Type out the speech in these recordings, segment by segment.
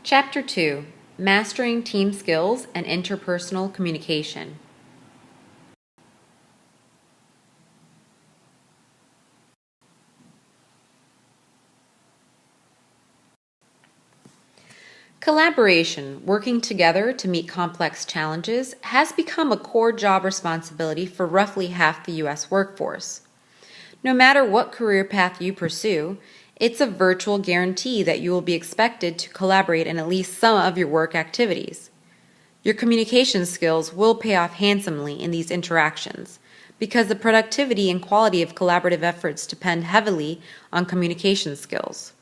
Chapter 2: Mastering Team Skills and Interpersonal Communication. Collaboration, working together to meet complex challenges, has become a core job responsibility for roughly half the U.S. workforce. No matter what career path you pursue, it's a virtual guarantee that you will be expected to collaborate in at least some of your work activities. Your communication skills will pay off handsomely in these interactions because the productivity and quality of collaborative efforts depend heavily on communication skills.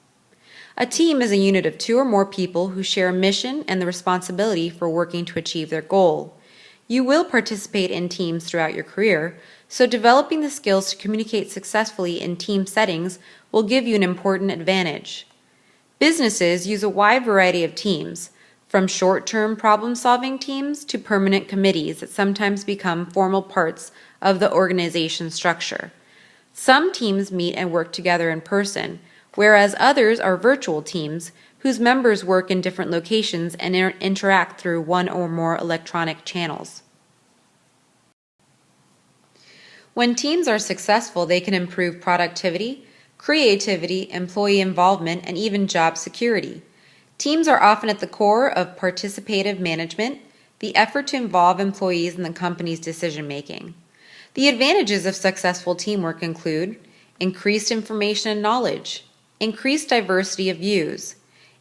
A team is a unit of two or more people who share a mission and the responsibility for working to achieve their goal. You will participate in teams throughout your career, so developing the skills to communicate successfully in team settings will give you an important advantage. Businesses use a wide variety of teams, from short-term problem-solving teams to permanent committees that sometimes become formal parts of the organization structure. Some teams meet and work together in person, whereas others are virtual teams whose members work in different locations and interact through one or more electronic channels. When teams are successful, they can improve productivity, creativity, employee involvement, and even job security. Teams are often at the core of participative management, the effort to involve employees in the company's decision-making. The advantages of successful teamwork include increased information and knowledge, increased diversity of views,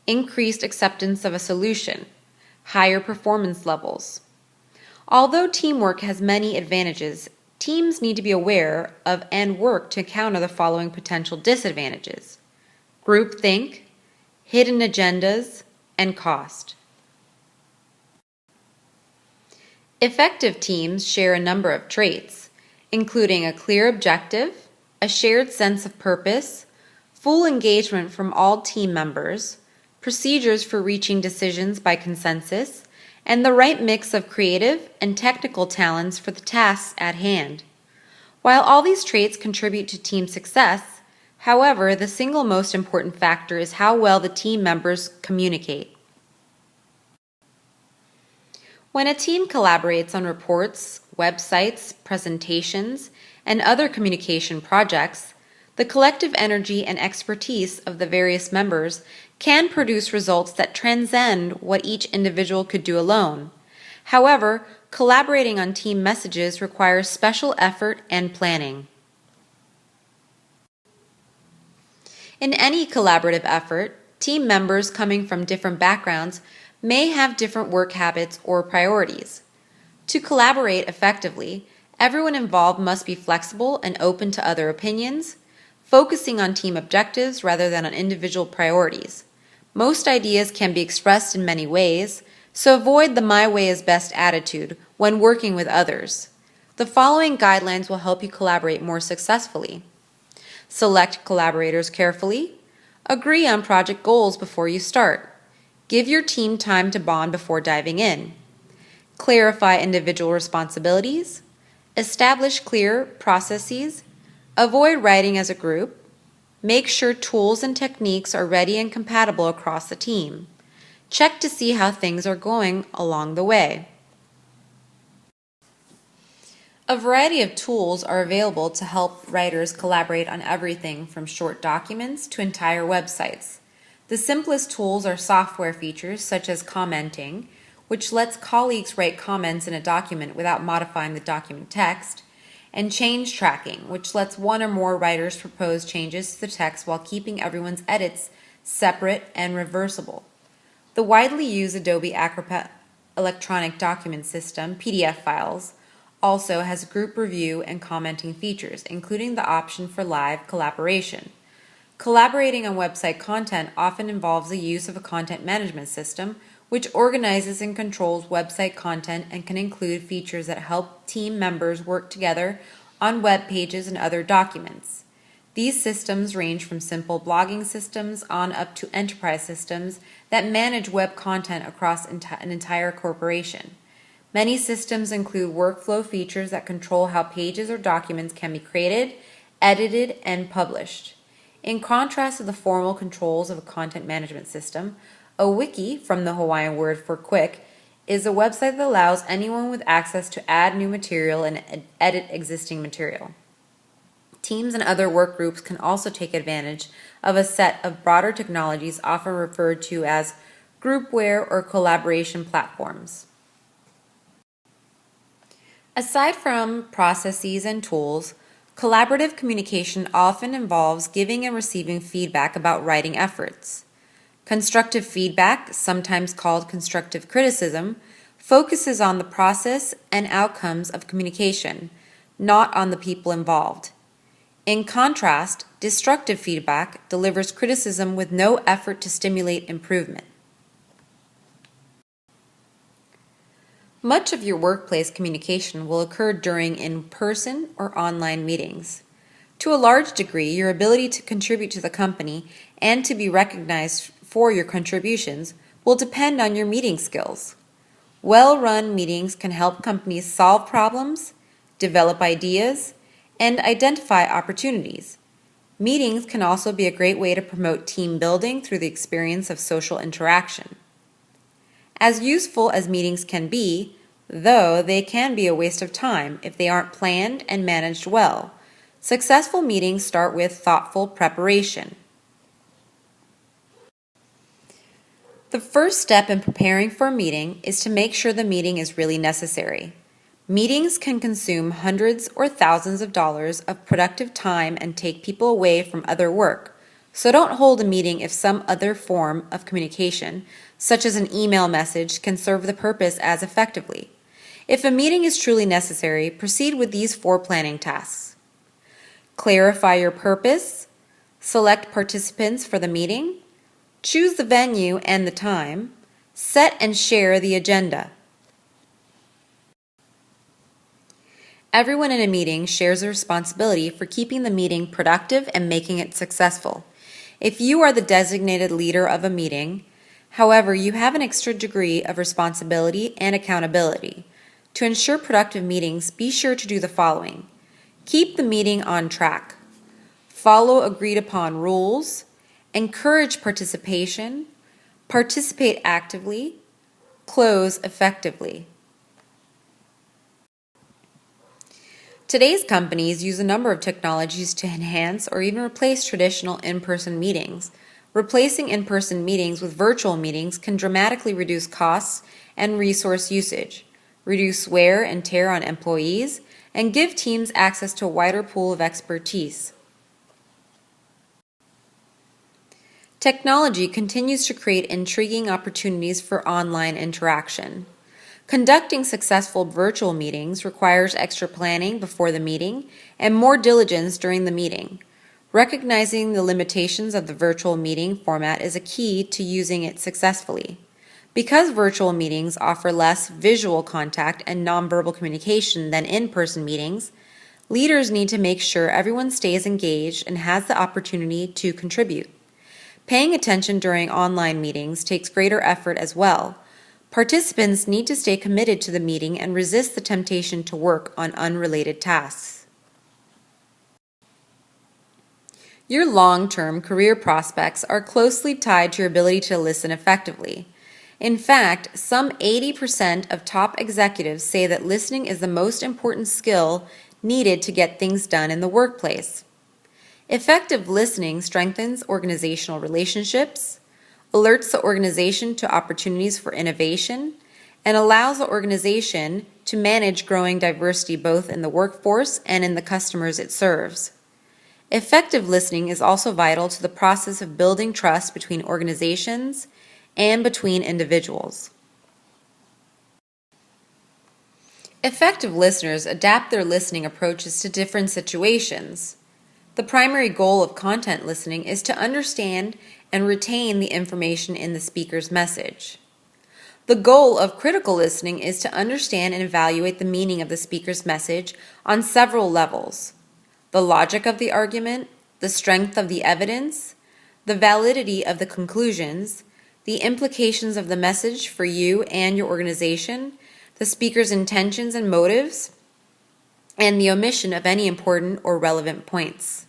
increased acceptance of a solution, higher performance levels. Although teamwork has many advantages, teams need to be aware of and work to counter the following potential disadvantages: groupthink, hidden agendas, and cost. Effective teams share a number of traits, including a clear objective, a shared sense of purpose, full engagement from all team members, procedures for reaching decisions by consensus, and the right mix of creative and technical talents for the tasks at hand. While all these traits contribute to team success, however, the single most important factor is how well the team members communicate. When a team collaborates on reports, websites, presentations, and other communication projects, the collective energy and expertise of the various members can produce results that transcend what each individual could do alone. However, collaborating on team messages requires special effort and planning. In any collaborative effort, team members coming from different backgrounds may have different work habits or priorities. To collaborate effectively, everyone involved must be flexible and open to other opinions, focusing on team objectives rather than on individual priorities. Most ideas can be expressed in many ways, so avoid the "my way is best" attitude when working with others. The following guidelines will help you collaborate more successfully. Select collaborators carefully. Agree on project goals before you start. Give your team time to bond before diving in. Clarify individual responsibilities. Establish clear processes. Avoid writing as a group. Make sure tools and techniques are ready and compatible across the team. Check to see how things are going along the way. A variety of tools are available to help writers collaborate on everything from short documents to entire websites. The simplest tools are software features such as commenting, which lets colleagues write comments in a document without modifying the document text, and change tracking, which lets one or more writers propose changes to the text while keeping everyone's edits separate and reversible. The widely used Adobe Acrobat electronic document system, PDF files, also has group review and commenting features, including the option for live collaboration. Collaborating on website content often involves the use of a content management system, which organizes and controls website content and can include features that help team members work together on web pages and other documents. These systems range from simple blogging systems on up to enterprise systems that manage web content across an entire corporation. Many systems include workflow features that control how pages or documents can be created, edited, and published. In contrast to the formal controls of a content management system, A wiki, from the Hawaiian word for quick, is a website that allows anyone with access to add new material and edit existing material. Teams and other work groups can also take advantage of a set of broader technologies often referred to as groupware or collaboration platforms. Aside from processes and tools, collaborative communication often involves giving and receiving feedback about writing efforts. Constructive feedback, sometimes called constructive criticism, focuses on the process and outcomes of communication, not on the people involved. In contrast, destructive feedback delivers criticism with no effort to stimulate improvement. Much of your workplace communication will occur during in-person or online meetings. To a large degree, your ability to contribute to the company and to be recognized for your contributions will depend on your meeting skills. Well-run meetings can help companies solve problems, develop ideas, and identify opportunities. Meetings can also be a great way to promote team building through the experience of social interaction. As useful as meetings can be, though they can be a waste of time if they aren't planned and managed well, successful meetings start with thoughtful preparation. The first step in preparing for a meeting is to make sure the meeting is really necessary. Meetings can consume hundreds or thousands of dollars of productive time and take people away from other work. So don't hold a meeting if some other form of communication, such as an email message, can serve the purpose as effectively. If a meeting is truly necessary, proceed with these 4 planning tasks. Clarify your purpose, select participants for the meeting, choose the venue and the time, set and share the agenda. Everyone in a meeting shares a responsibility for keeping the meeting productive and making it successful. If you are the designated leader of a meeting, however, you have an extra degree of responsibility and accountability. To ensure productive meetings, be sure to do the following. Keep the meeting on track. Follow agreed upon rules. Encourage participation. Participate actively. Close effectively. Today's companies use a number of technologies to enhance or even replace traditional in-person meetings. Replacing in-person meetings with virtual meetings can dramatically reduce costs and resource usage, reduce wear and tear on employees, and give teams access to a wider pool of expertise. Technology continues to create intriguing opportunities for online interaction. Conducting successful virtual meetings requires extra planning before the meeting and more diligence during the meeting. Recognizing the limitations of the virtual meeting format is a key to using it successfully. Because virtual meetings offer less visual contact and nonverbal communication than in-person meetings, leaders need to make sure everyone stays engaged and has the opportunity to contribute. Paying attention during online meetings takes greater effort as well. Participants need to stay committed to the meeting and resist the temptation to work on unrelated tasks. Your long-term career prospects are closely tied to your ability to listen effectively. In fact, some 80% of top executives say that listening is the most important skill needed to get things done in the workplace. Effective listening strengthens organizational relationships, alerts the organization to opportunities for innovation, and allows the organization to manage growing diversity both in the workforce and in the customers it serves. Effective listening is also vital to the process of building trust between organizations and between individuals. Effective listeners adapt their listening approaches to different situations. The primary goal of content listening is to understand and retain the information in the speaker's message. The goal of critical listening is to understand and evaluate the meaning of the speaker's message on several levels: the logic of the argument, the strength of the evidence, the validity of the conclusions, the implications of the message for you and your organization, the speaker's intentions and motives, and the omission of any important or relevant points.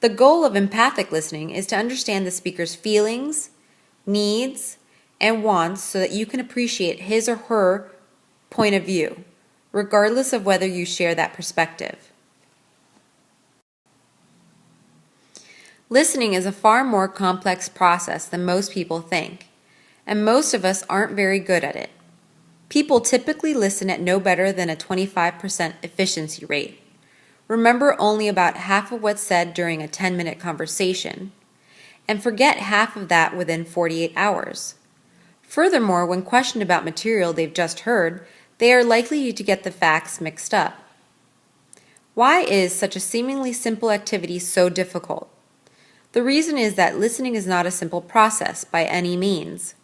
The goal of empathic listening is to understand the speaker's feelings, needs, and wants so that you can appreciate his or her point of view, regardless of whether you share that perspective. Listening is a far more complex process than most people think, and most of us aren't very good at it. People typically listen at no better than a 25% efficiency rate. Remember only about half of what's said during a 10-minute conversation, and forget half of that within 48 hours. Furthermore, when questioned about material they've just heard, they are likely to get the facts mixed up. Why is such a seemingly simple activity so difficult? The reason is that listening is not a simple process by any means.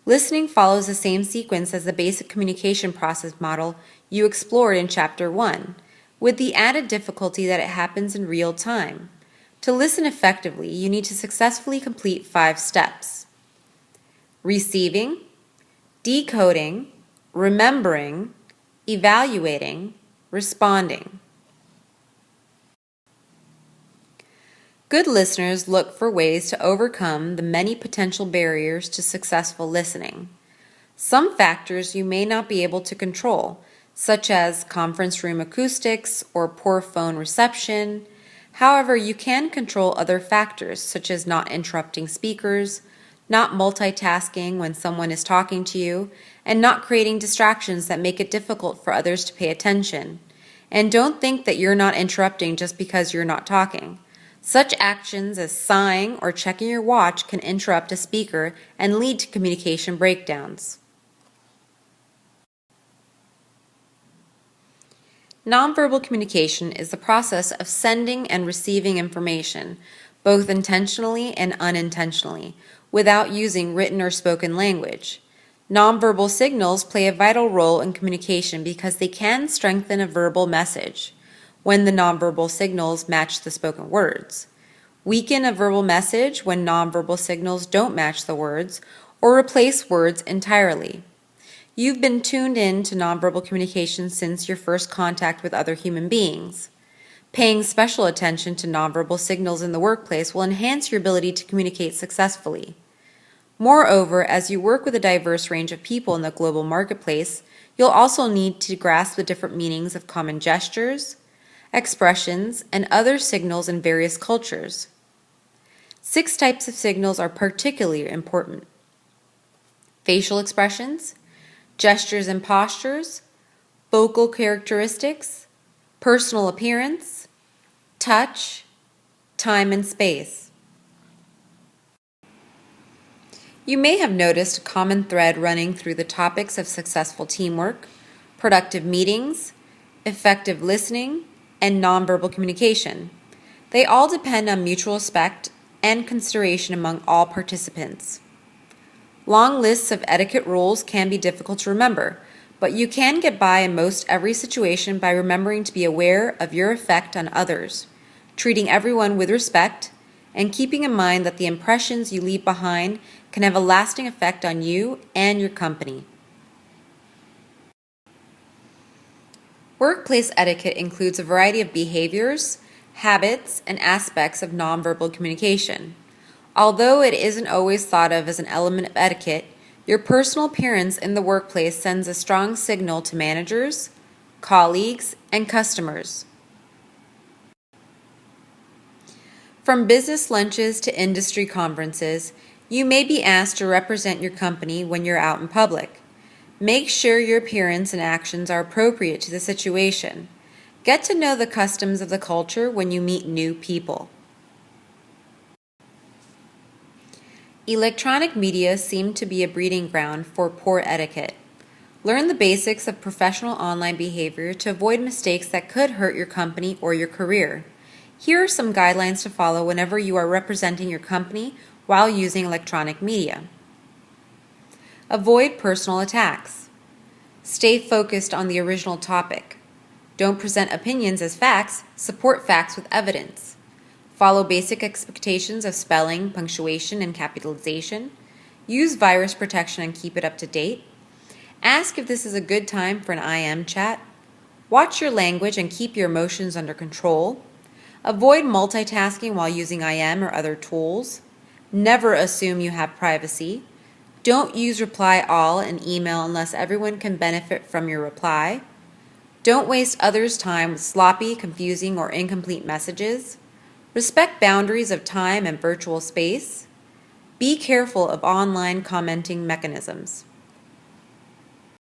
Listening follows the same sequence as the basic communication process model you explored in Chapter 1, with the added difficulty that it happens in real time. To listen effectively, you need to successfully complete 5 steps: receiving, decoding, remembering, evaluating, responding. Good listeners look for ways to overcome the many potential barriers to successful listening. Some factors you may not be able to control, such as conference room acoustics or poor phone reception. However, you can control other factors, such as not interrupting speakers, not multitasking when someone is talking to you, and not creating distractions that make it difficult for others to pay attention. And don't think that you're not interrupting just because you're not talking. Such actions as sighing or checking your watch can interrupt a speaker and lead to communication breakdowns. Nonverbal communication is the process of sending and receiving information, both intentionally and unintentionally, without using written or spoken language. Nonverbal signals play a vital role in communication because they can strengthen a verbal message when the nonverbal signals match the spoken words, weaken a verbal message when nonverbal signals don't match the words, or replace words entirely. You've been tuned in to nonverbal communication since your first contact with other human beings. Paying special attention to nonverbal signals in the workplace will enhance your ability to communicate successfully. Moreover, as you work with a diverse range of people in the global marketplace, you'll also need to grasp the different meanings of common gestures, expressions, and other signals in various cultures. 6 types of signals are particularly important: facial expressions, gestures and postures, vocal characteristics, personal appearance, touch, time and space. You may have noticed a common thread running through the topics of successful teamwork, productive meetings, effective listening, and nonverbal communication. They all depend on mutual respect and consideration among all participants. Long lists of etiquette rules can be difficult to remember, but you can get by in most every situation by remembering to be aware of your effect on others, treating everyone with respect, and keeping in mind that the impressions you leave behind can have a lasting effect on you and your company. Workplace etiquette includes a variety of behaviors, habits, and aspects of nonverbal communication. Although it isn't always thought of as an element of etiquette, your personal appearance in the workplace sends a strong signal to managers, colleagues, and customers. From business lunches to industry conferences, you may be asked to represent your company when you're out in public. Make sure your appearance and actions are appropriate to the situation. Get to know the customs of the culture when you meet new people. Electronic media seem to be a breeding ground for poor etiquette. Learn the basics of professional online behavior to avoid mistakes that could hurt your company or your career. Here are some guidelines to follow whenever you are representing your company while using electronic media. Avoid personal attacks. Stay focused on the original topic. Don't present opinions as facts, support facts with evidence. Follow basic expectations of spelling, punctuation, and capitalization. Use virus protection and keep it up to date. Ask if this is a good time for an IM chat. Watch your language and keep your emotions under control. Avoid multitasking while using IM or other tools. Never assume you have privacy. Don't use reply all in email unless everyone can benefit from your reply. Don't waste others' time with sloppy, confusing, or incomplete messages. Respect boundaries of time and virtual space. Be careful of online commenting mechanisms.